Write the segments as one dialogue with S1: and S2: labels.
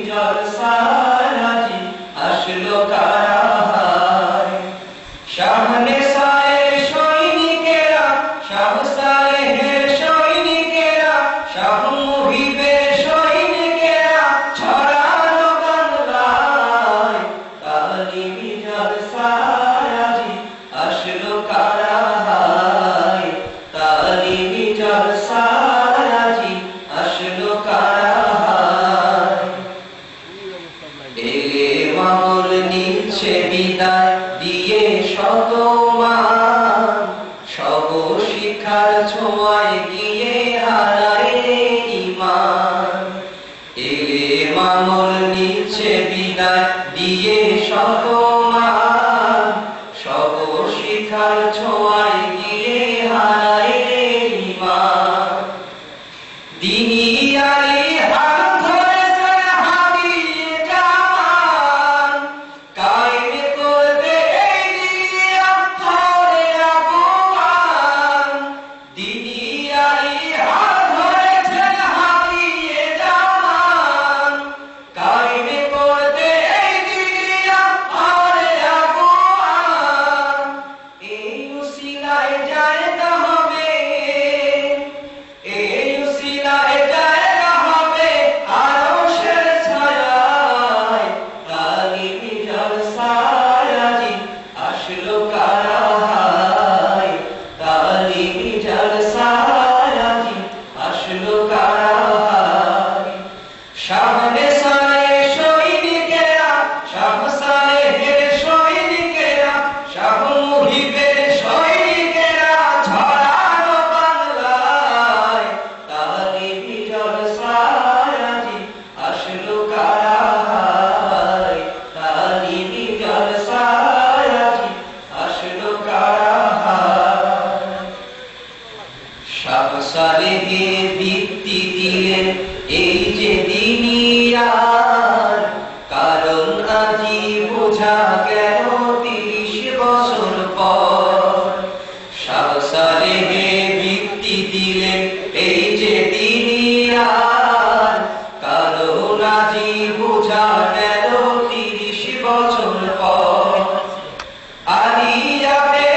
S1: জলসারাজি আসলো কারাহায় শাহনে সায়ের সৈনিকেরা শাহ সালেহের সৈনিকেরা শাহ মুহিবের সৈনিকেরা ছড়ানো বাংলায় তালিমি জলসারাজি আসলো কারাহায় তালিমি জলসারাজি আসলো মামুল নিচ্ছে বিদায় দিয়ে শতমান সব শিক্ষার ছোঁয়ায় গিয়ে হারায় ঈমান মামুল নিচ্ছে বিদায় দিয়ে শতমান সব শিক্ষার ছোঁয়ায় গিয়ে হারায় ঈমান দিনী আলী শাহনে সায়ের সৈনিকেরা শাহ সালেহের সৈনিকেরা শাহ মুহিবের সৈনিকেরা ছড়ানো বাংলায় তালিমি জলসারাজি আসলো কারাহায় তালিমি জলসারাজি আসলো কারাহায় শাহ সালেহের ভিত্তি দিলেন এই যে দিনিয়ার কারণ আজি বোঝা গেল ৩০ বছর পর শাহ সালেহের ভিত্তি দিলেন এই যে দিনিয়ার কারণ আজি বোঝা গেল ৩০ বছর পর আলী যাবে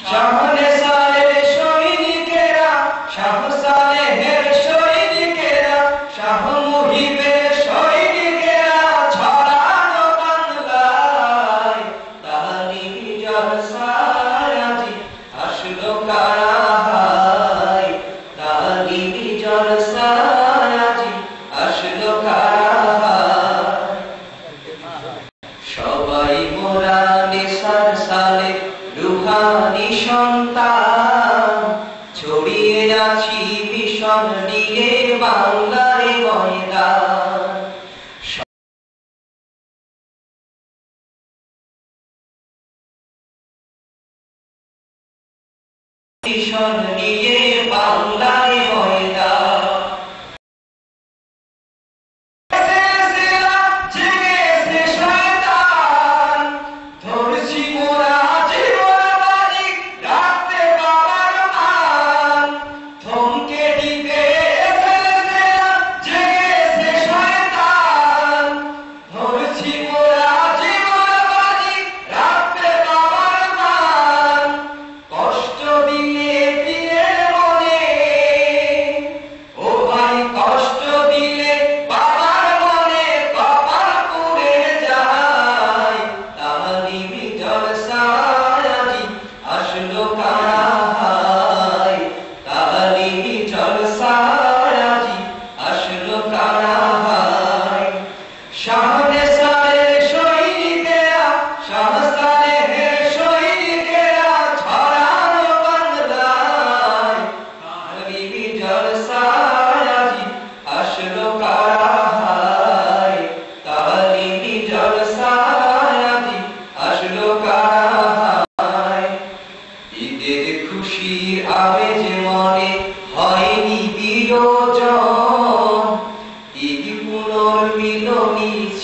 S1: শাহনে সায়ের সৈনিকেরা শাহ সালেহের সৈনিকেরা শাহ মুহিবের সৈনিকেরা ছড়ানো বাংলায় তালিমি জলসারাজি আসলো কারাহায় তালিমি জলসারাজি আসলো কারাহায় সবাই মোরা নেশার সালে রুহানি সন্তান ছড়িয়ে আছি মিশন নিয়ে বাংলার ময়দান মিশন নিয়ে বাংলার ময়দান কষ্ট দিয়ে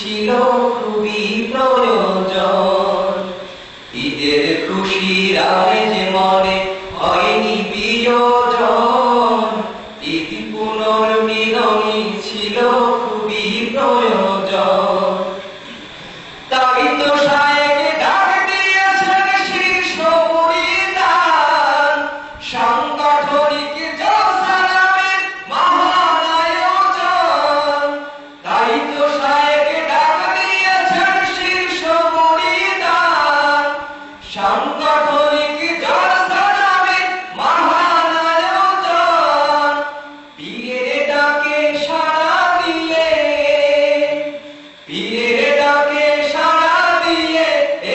S1: ছিল খুবই প্রয়োজন। ঈদের খুশির আমেজ মনে হয়নি বিয়োজন, ঈদ পুনর্মিলনী ছিল খুবই প্রয়োজন। তাই তো শায়েক ডাক দিয়েছেন শীর্ষ পরিধান, সাংগঠনিক জলসা নামের মহান আয়োজন। তাই তো শায়েক ডাক দিয়েছেন শীর্ষ পরিধান, সাংগঠনিক জলসা নামের মহান আয়োজন। পীরের ডাকে সাড়া দিয়ে, পীরের ডাকে সাড়া দিয়ে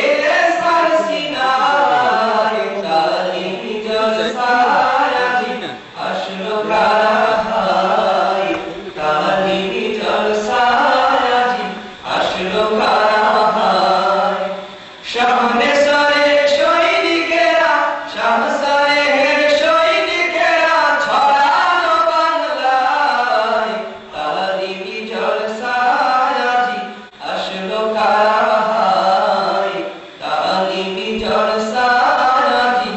S1: এলে সারসিনায়, তালিমি জলসায় আসলো কারা হায়, তালিমি জলসায় আসলো কারা হায়। শাহনে সারে সৈনিকেরা, শাহসারের সৈনিকেরা ছড়ানো বাংলায়, তালিমি জলসায় আসলো কারা হায়, তালিমি জলসায়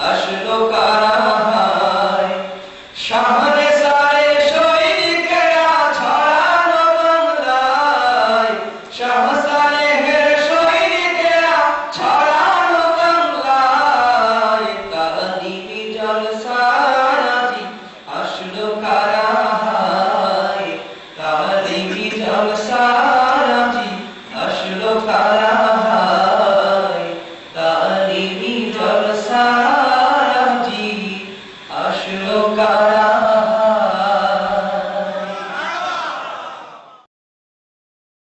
S1: আসলো কারা হায়। শাহনে সারে সৈনিকেরা ছড়ানো বাংলায়, শাহসারের সৈনিকেরা ছড়ানো বাংলায়, তালিমি জলসায় আসলো কারা হায়, তালিমি জলসায়